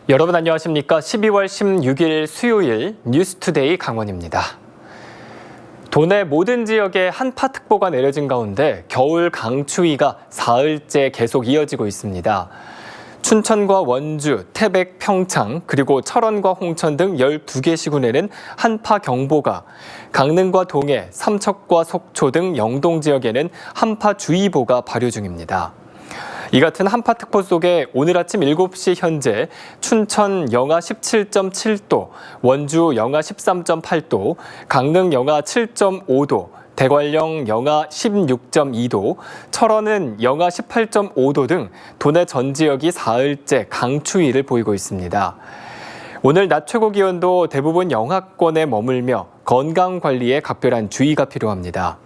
여러분 안녕하십니까? 12월 16일 수요일 뉴스투데이 강원입니다. 도내 모든 지역에 한파특보가 내려진 가운데 겨울 강추위가 사흘째 계속 이어지고 있습니다. 춘천과 원주, 태백, 평창, 그리고 철원과 홍천 등 12개 시군에는 한파경보가, 강릉과 동해, 삼척과 속초 등 영동 지역에는 한파주의보가 발효 중입니다. 이 같은 한파특보 속에 오늘 아침 7시 현재 춘천 영하 17.7도, 원주 영하 13.8도, 강릉 영하 7.5도, 대관령 영하 16.2도, 철원은 영하 18.5도 등 도내 전 지역이 사흘째 강추위를 보이고 있습니다. 오늘 낮 최고 기온도 대부분 영하권에 머물며 건강관리에 각별한 주의가 필요합니다.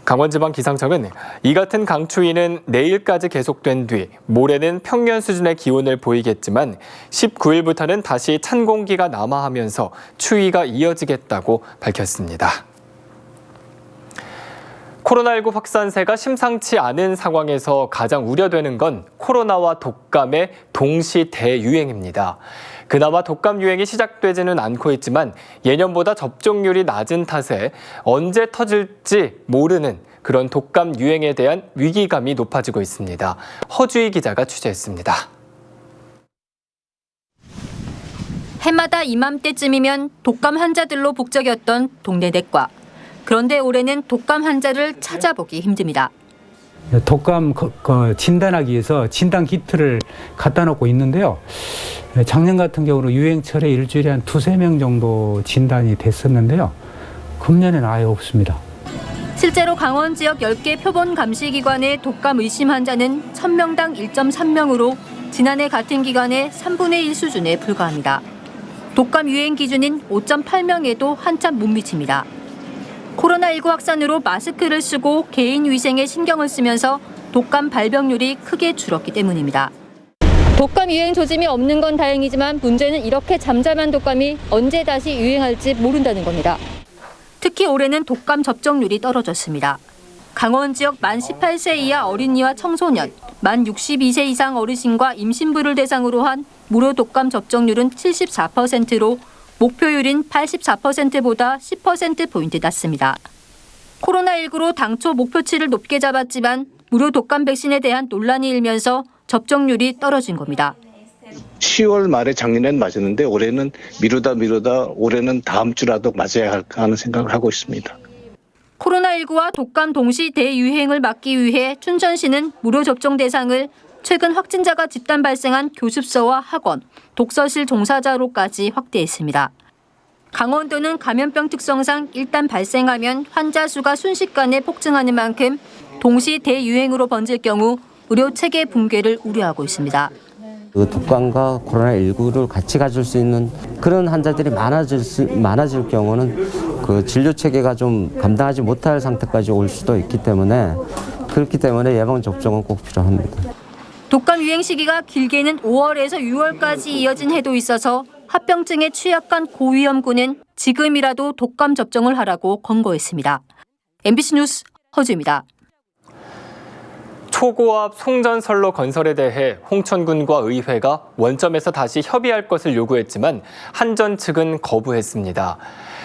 강원지방기상청은 이 같은 강추위는 내일까지 계속된 뒤 모레는 평년 수준의 기온을 보이겠지만 19일부터는 다시 찬 공기가 남하하면서 추위가 이어지겠다고 밝혔습니다. 코로나19 확산세가 심상치 않은 상황에서 가장 우려되는 건 코로나와 독감의 동시 대유행입니다. 그나마 독감 유행이 시작되지는 않고 있지만 예년보다 접종률이 낮은 탓에 언제 터질지 모르는 그런 독감 유행에 대한 위기감이 높아지고 있습니다. 허주희 기자가 취재했습니다. 해마다 이맘때쯤이면 독감 환자들로 북적였던 동네 내과. 그런데 올해는 독감 환자를 찾아보기 힘듭니다. 독감 진단하기 위해서 진단 키트를 갖다 놓고 있는데요. 작년 같은 경우로 유행철에 일주일에 한 2~3명 정도 진단이 됐었는데요. 금년에는 아예 없습니다. 실제로 강원 지역 10개 표본 감시기관의 독감 의심 환자는 1000명당 1.3명으로 지난해 같은 기간의 3분의 1 수준에 불과합니다. 독감 유행 기준인 5.8명에도 한참 못 미칩니다. 코로나19 확산으로 마스크를 쓰고 개인 위생에 신경을 쓰면서 독감 발병률이 크게 줄었기 때문입니다. 독감 유행 조짐이 없는 건 다행이지만 문제는 이렇게 잠잠한 독감이 언제 다시 유행할지 모른다는 겁니다. 특히 올해는 독감 접종률이 떨어졌습니다. 강원 지역 만 18세 이하 어린이와 청소년, 만 62세 이상 어르신과 임신부를 대상으로 한 무료 독감 접종률은 74%로 목표율인 84%보다 10%포인트 낮습니다. 코로나19로 당초 목표치를 높게 잡았지만 무료 독감 백신에 대한 논란이 일면서 접종률이 떨어진 겁니다. 10월 말에 작년엔 맞았는데 올해는 미루다 올해는 다음 주라도 맞아야 할까 하는 생각을 하고 있습니다. 코로나19와 독감 동시 대유행을 막기 위해 춘천시는 무료 접종 대상을 최근 확진자가 집단 발생한 교습소와 학원, 독서실 종사자로까지 확대했습니다. 강원도는 감염병 특성상 일단 발생하면 환자 수가 순식간에 폭증하는 만큼 동시 대유행으로 번질 경우 의료 체계 붕괴를 우려하고 있습니다. 그 독감과 코로나19를 같이 가질 수 있는 그런 환자들이 많아질 경우는 그 진료 체계가 좀 감당하지 못할 상태까지 올 수도 있기 때문에 그렇기 때문에 예방 접종은 꼭 필요합니다. 독감 유행 시기가 길게는 5월에서 6월까지 이어진 해도 있어서 합병증에 취약한 고위험군은 지금이라도 독감 접종을 하라고 권고했습니다. MBC 뉴스 허주입니다. 초고압 송전선로 건설에 대해 홍천군과 의회가 원점에서 다시 협의할 것을 요구했지만 한전 측은 거부했습니다.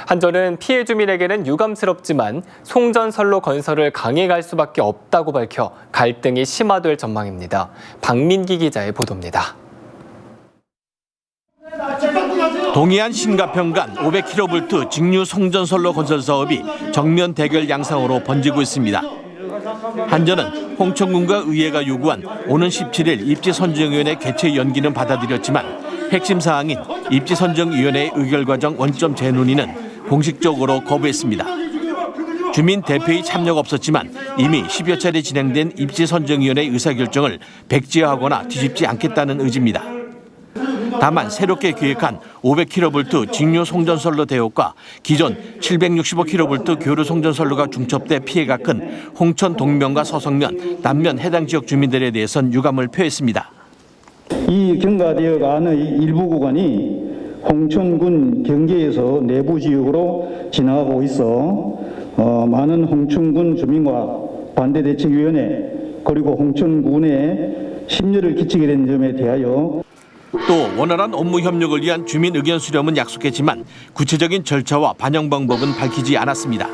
한전은 피해 주민에게는 유감스럽지만 송전선로 건설을 강행할 수밖에 없다고 밝혀 갈등이 심화될 전망입니다. 박민기 기자의 보도입니다. 동해안 신가평 간 500kV 직류 송전선로 건설 사업이 정면 대결 양상으로 번지고 있습니다. 한전은 홍천군과 의회가 요구한 오는 17일 입지선정위원회 개최 연기는 받아들였지만 핵심 사항인 입지선정위원회 의결 과정 원점 재논의는 공식적으로 거부했습니다. 주민 대표의 참여가 없었지만 이미 10여 차례 진행된 입지선정위원회 의사결정을 백지화하거나 뒤집지 않겠다는 의지입니다. 다만 새롭게 계획한 500kV 직류 송전선로 대역과 기존 765kV 교류 송전선로가 중첩돼 피해가 큰 홍천 동면과 서성면, 남면 해당 지역 주민들에 대해선 유감을 표했습니다. 이 경과대역 안의 일부 구간이 홍천군 경계에서 내부 지역으로 지나가고 있어 많은 홍천군 주민과 반대대책위원회 그리고 홍천군에 심려를 끼치게 된 점에 대하여 또 원활한 업무 협력을 위한 주민 의견 수렴은 약속했지만 구체적인 절차와 반영 방법은 밝히지 않았습니다.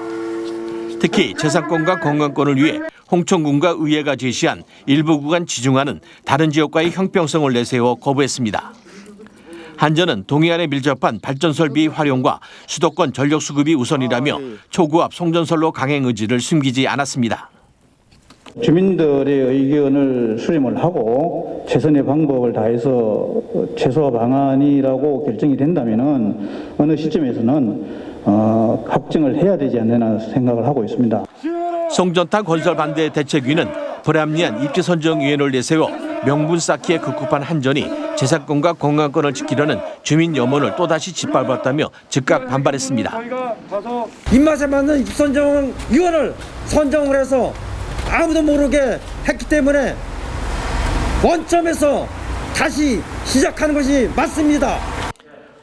특히 재산권과 건강권을 위해 홍천군과 의회가 제시한 일부 구간 지중화는 다른 지역과의 형평성을 내세워 거부했습니다. 한전은 동해안에 밀접한 발전설비 활용과 수도권 전력 수급이 우선이라며 초고압 송전선로 강행 의지를 숨기지 않았습니다. 주민들의 의견을 수렴을 하고 최선의 방법을 다해서 최소 방안이라고 결정이 된다면은 어느 시점에서는 확정을 해야 되지 않나 생각을 하고 있습니다. 송전탑 건설 반대 대책위는 불합리한 입지 선정위원회를 내세워 명분 쌓기에 급급한 한전이 재산권과 건강권을 지키려는 주민 염원을 또다시 짓밟았다며 즉각 반발했습니다. 입맛에 맞는 입선정위원을 선정을 해서 아무도 모르게 했기 때문에 원점에서 다시 시작하는 것이 맞습니다.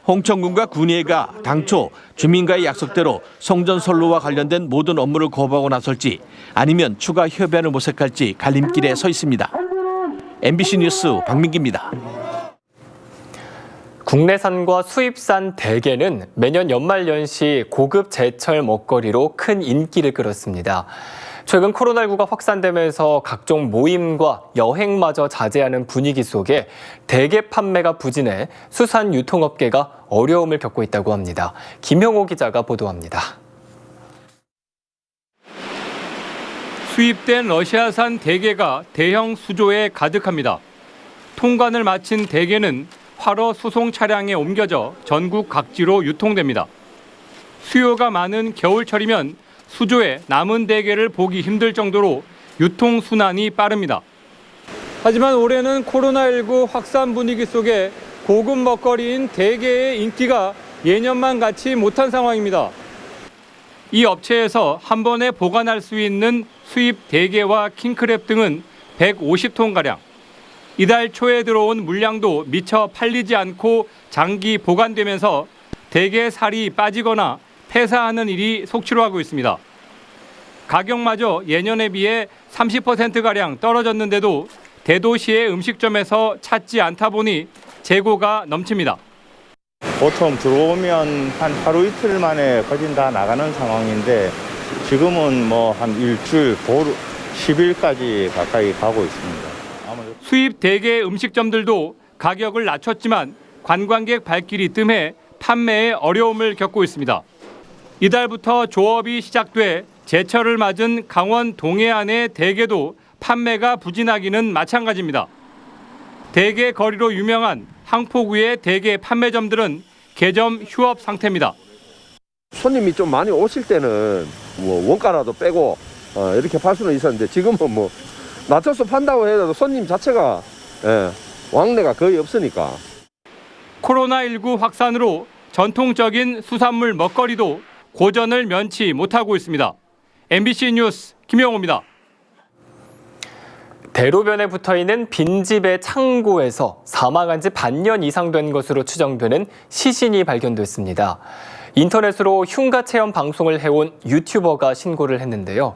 홍천군과 군의회가 당초 주민과의 약속대로 송전선로와 관련된 모든 업무를 거부하고 나설지 아니면 추가 협의안을 모색할지 갈림길에 서 있습니다. MBC 뉴스 박민기입니다. 국내산과 수입산 대게는 매년 연말연시 고급 제철 먹거리로 큰 인기를 끌었습니다. 최근 코로나19가 확산되면서 각종 모임과 여행마저 자제하는 분위기 속에 대게 판매가 부진해 수산 유통업계가 어려움을 겪고 있다고 합니다. 김형호 기자가 보도합니다. 수입된 러시아산 대게가 대형 수조에 가득합니다. 통관을 마친 대게는 화로 수송 차량에 옮겨져 전국 각지로 유통됩니다. 수요가 많은 겨울철이면 수조에 남은 대게를 보기 힘들 정도로 유통순환이 빠릅니다. 하지만 올해는 코로나19 확산 분위기 속에 고급 먹거리인 대게의 인기가 예년만 같지 못한 상황입니다. 이 업체에서 한 번에 보관할 수 있는 수입 대게와 킹크랩 등은 150톤가량. 이달 초에 들어온 물량도 미처 팔리지 않고 장기 보관되면서 대게 살이 빠지거나 폐사하는 일이 속출하고 있습니다. 가격마저 예년에 비해 30%가량 떨어졌는데도 대도시의 음식점에서 찾지 않다 보니 재고가 넘칩니다. 보통 들어오면 한 하루 이틀 만에 거진 다 나가는 상황인데 지금은 뭐 한 일주일, 10일까지 가까이 가고 있습니다. 수입 대게 음식점들도 가격을 낮췄지만 관광객 발길이 뜸해 판매에 어려움을 겪고 있습니다. 이달부터 조업이 시작돼 제철을 맞은 강원 동해안의 대게도 판매가 부진하기는 마찬가지입니다. 대게 거리로 유명한 항포구의 대게 판매점들은 개점 휴업 상태입니다. 손님이 좀 많이 오실 때는 뭐 원가라도 빼고 이렇게 팔 수는 있었는데 지금은 뭐 낮춰서 판다고 해도 손님 자체가 왕래가 거의 없으니까. 코로나19 확산으로 전통적인 수산물 먹거리도 고전을 면치 못하고 있습니다. MBC 뉴스 김영호입니다. 대로변에 붙어있는 빈집의 창고에서 사망한 지 반년 이상 된 것으로 추정되는 시신이 발견됐습니다. 인터넷으로 흉가 체험 방송을 해온 유튜버가 신고를 했는데요.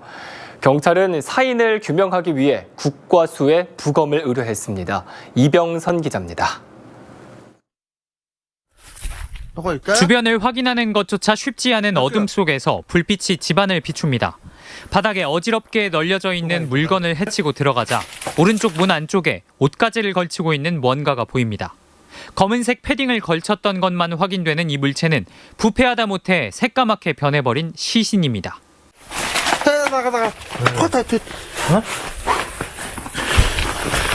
경찰은 사인을 규명하기 위해 국과수에 부검을 의뢰했습니다. 이병선 기자입니다. 주변을 확인하는 것조차 쉽지 않은 어둠 속에서 불빛이 집안을 비춥니다. 바닥에 어지럽게 널려져 있는 물건을 헤치고 들어가자 오른쪽 문 안쪽에 옷가지를 걸치고 있는 무언가가 보입니다. 검은색 패딩을 걸쳤던 것만 확인되는 이 물체는 부패하다 못해 새까맣게 변해버린 시신입니다. 나가.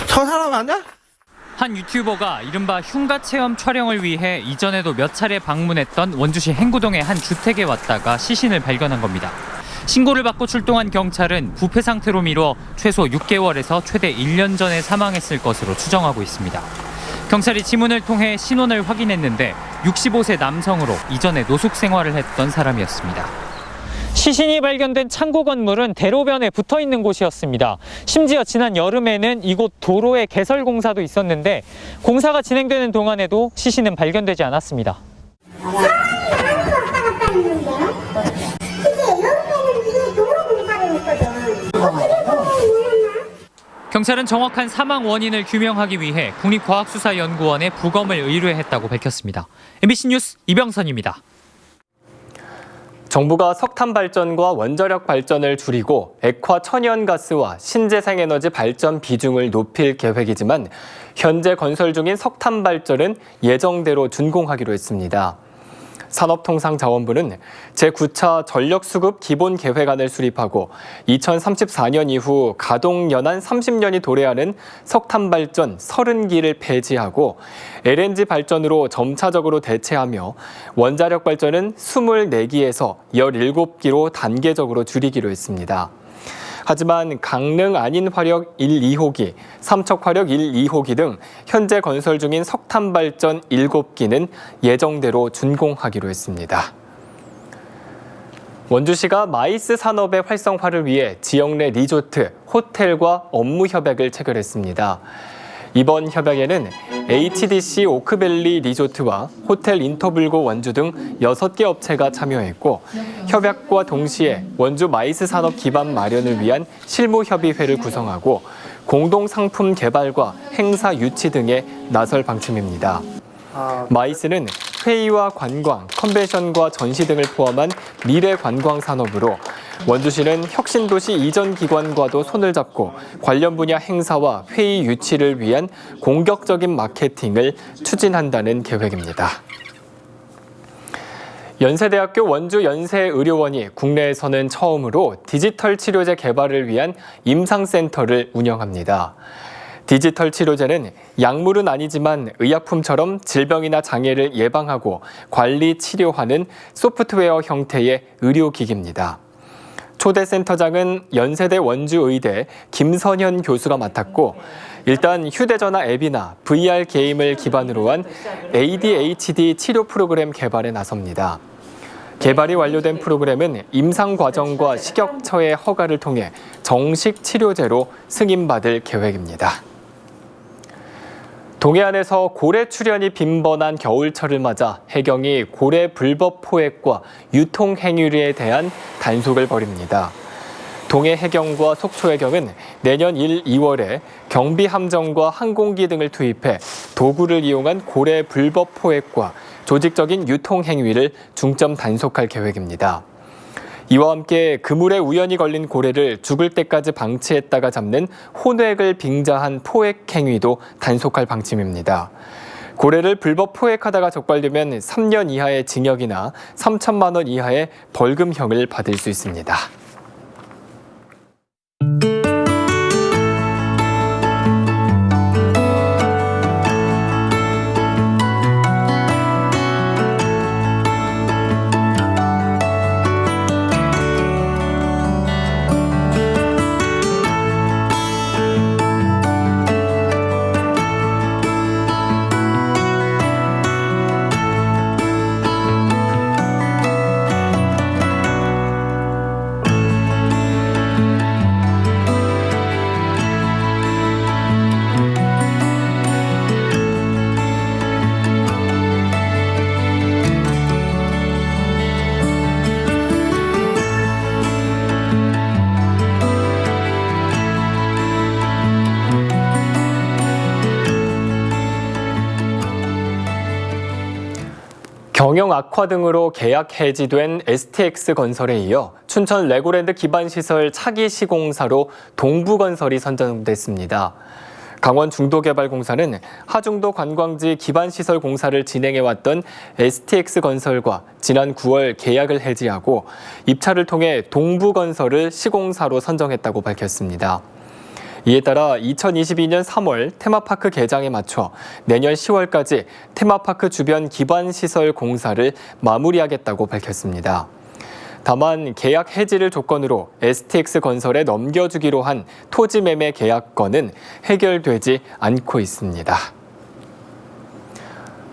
저 사람 아니야? 한 유튜버가 이른바 흉가 체험 촬영을 위해 이전에도 몇 차례 방문했던 원주시 행구동의 한 주택에 왔다가 시신을 발견한 겁니다. 신고를 받고 출동한 경찰은 부패 상태로 미뤄 최소 6개월에서 최대 1년 전에 사망했을 것으로 추정하고 있습니다. 경찰이 지문을 통해 신원을 확인했는데 65세 남성으로 이전에 노숙 생활을 했던 사람이었습니다. 시신이 발견된 창고 건물은 대로변에 붙어 있는 곳이었습니다. 심지어 지난 여름에는 이곳 도로에 개설 공사도 있었는데 공사가 진행되는 동안에도 시신은 발견되지 않았습니다. 경찰은 정확한 사망 원인을 규명하기 위해 국립과학수사연구원에 부검을 의뢰했다고 밝혔습니다. MBC 뉴스 이병선입니다. 정부가 석탄 발전과 원자력 발전을 줄이고 액화 천연가스와 신재생에너지 발전 비중을 높일 계획이지만 현재 건설 중인 석탄 발전은 예정대로 준공하기로 했습니다. 산업통상자원부는 제9차 전력수급 기본계획안을 수립하고 2034년 이후 가동 연한 30년이 도래하는 석탄 발전 30기를 폐지하고 LNG 발전으로 점차적으로 대체하며 원자력 발전은 24기에서 17기로 단계적으로 줄이기로 했습니다. 하지만 강릉 아닌 화력 1, 2호기, 삼척 화력 1, 2호기 등 현재 건설 중인 석탄 발전 7기는 예정대로 준공하기로 했습니다. 원주시가 마이스 산업의 활성화를 위해 지역 내 리조트, 호텔과 업무 협약을 체결했습니다. 이번 협약에는 HDC 오크밸리 리조트와 호텔 인터블고 원주 등 6개 업체가 참여했고 협약과 동시에 원주 마이스 산업 기반 마련을 위한 실무협의회를 구성하고 공동 상품 개발과 행사 유치 등에 나설 방침입니다. 마이스는 회의와 관광, 컨벤션과 전시 등을 포함한 미래 관광 산업으로 원주시는 혁신도시 이전 기관과도 손을 잡고 관련 분야 행사와 회의 유치를 위한 공격적인 마케팅을 추진한다는 계획입니다. 연세대학교 원주연세의료원이 국내에서는 처음으로 디지털 치료제 개발을 위한 임상센터를 운영합니다. 디지털 치료제는 약물은 아니지만 의약품처럼 질병이나 장애를 예방하고 관리, 치료하는 소프트웨어 형태의 의료기기입니다. 초대 센터장은 연세대 원주의대 김선현 교수가 맡았고 일단 휴대전화 앱이나 VR 게임을 기반으로 한 ADHD 치료 프로그램 개발에 나섭니다. 개발이 완료된 프로그램은 임상 과정과 식약처의 허가를 통해 정식 치료제로 승인받을 계획입니다. 동해안에서 고래 출현이 빈번한 겨울철을 맞아 해경이 고래 불법 포획과 유통 행위에 대한 단속을 벌입니다. 동해해경과 속초해경은 내년 1, 2월에 경비함정과 항공기 등을 투입해 도구를 이용한 고래 불법 포획과 조직적인 유통 행위를 중점 단속할 계획입니다. 이와 함께 그물에 우연히 걸린 고래를 죽을 때까지 방치했다가 잡는 혼획을 빙자한 포획 행위도 단속할 방침입니다. 고래를 불법 포획하다가 적발되면 3년 이하의 징역이나 3천만 원 이하의 벌금형을 받을 수 있습니다. 경영 악화 등으로 계약 해지된 STX건설에 이어 춘천 레고랜드 기반시설 차기 시공사로 동부건설이 선정됐습니다. 강원 중도개발공사는 하중도 관광지 기반시설 공사를 진행해왔던 STX건설과 지난 9월 계약을 해지하고 입찰을 통해 동부건설을 시공사로 선정했다고 밝혔습니다. 이에 따라 2022년 3월 테마파크 개장에 맞춰 내년 10월까지 테마파크 주변 기반시설 공사를 마무리하겠다고 밝혔습니다. 다만 계약 해지를 조건으로 STX건설에 넘겨주기로 한 토지 매매 계약건은 해결되지 않고 있습니다.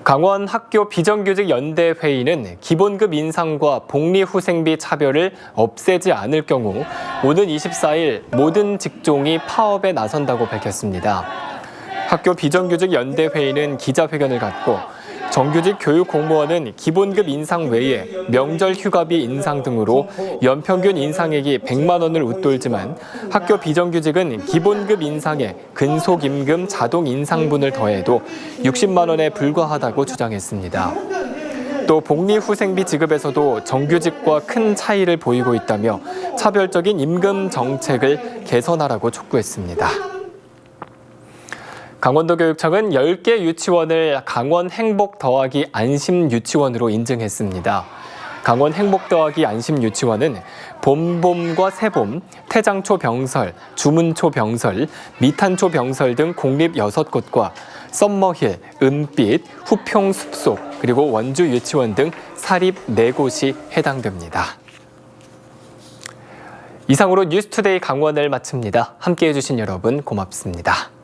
강원 학교 비정규직 연대 회의는 기본급 인상과 복리후생비 차별을 없애지 않을 경우 오는 24일 모든 직종이 파업에 나선다고 밝혔습니다. 학교 비정규직 연대 회의는 기자회견을 갖고 정규직 교육 공무원은 기본급 인상 외에 명절 휴가비 인상 등으로 연평균 인상액이 100만 원을 웃돌지만 학교 비정규직은 기본급 인상에 근속임금 자동 인상분을 더해도 60만 원에 불과하다고 주장했습니다. 또 복리후생비 지급에서도 정규직과 큰 차이를 보이고 있다며 차별적인 임금 정책을 개선하라고 촉구했습니다. 강원도교육청은 10개 유치원을 강원 행복 더하기 안심 유치원으로 인증했습니다. 강원 행복 더하기 안심 유치원은 봄봄과 새봄, 태장초 병설, 주문초 병설, 미탄초 병설 등 공립 6곳과 썸머힐, 은빛, 후평 숲속, 그리고 원주 유치원 등 사립 4곳이 해당됩니다. 이상으로 뉴스투데이 강원을 마칩니다. 함께해 주신 여러분 고맙습니다.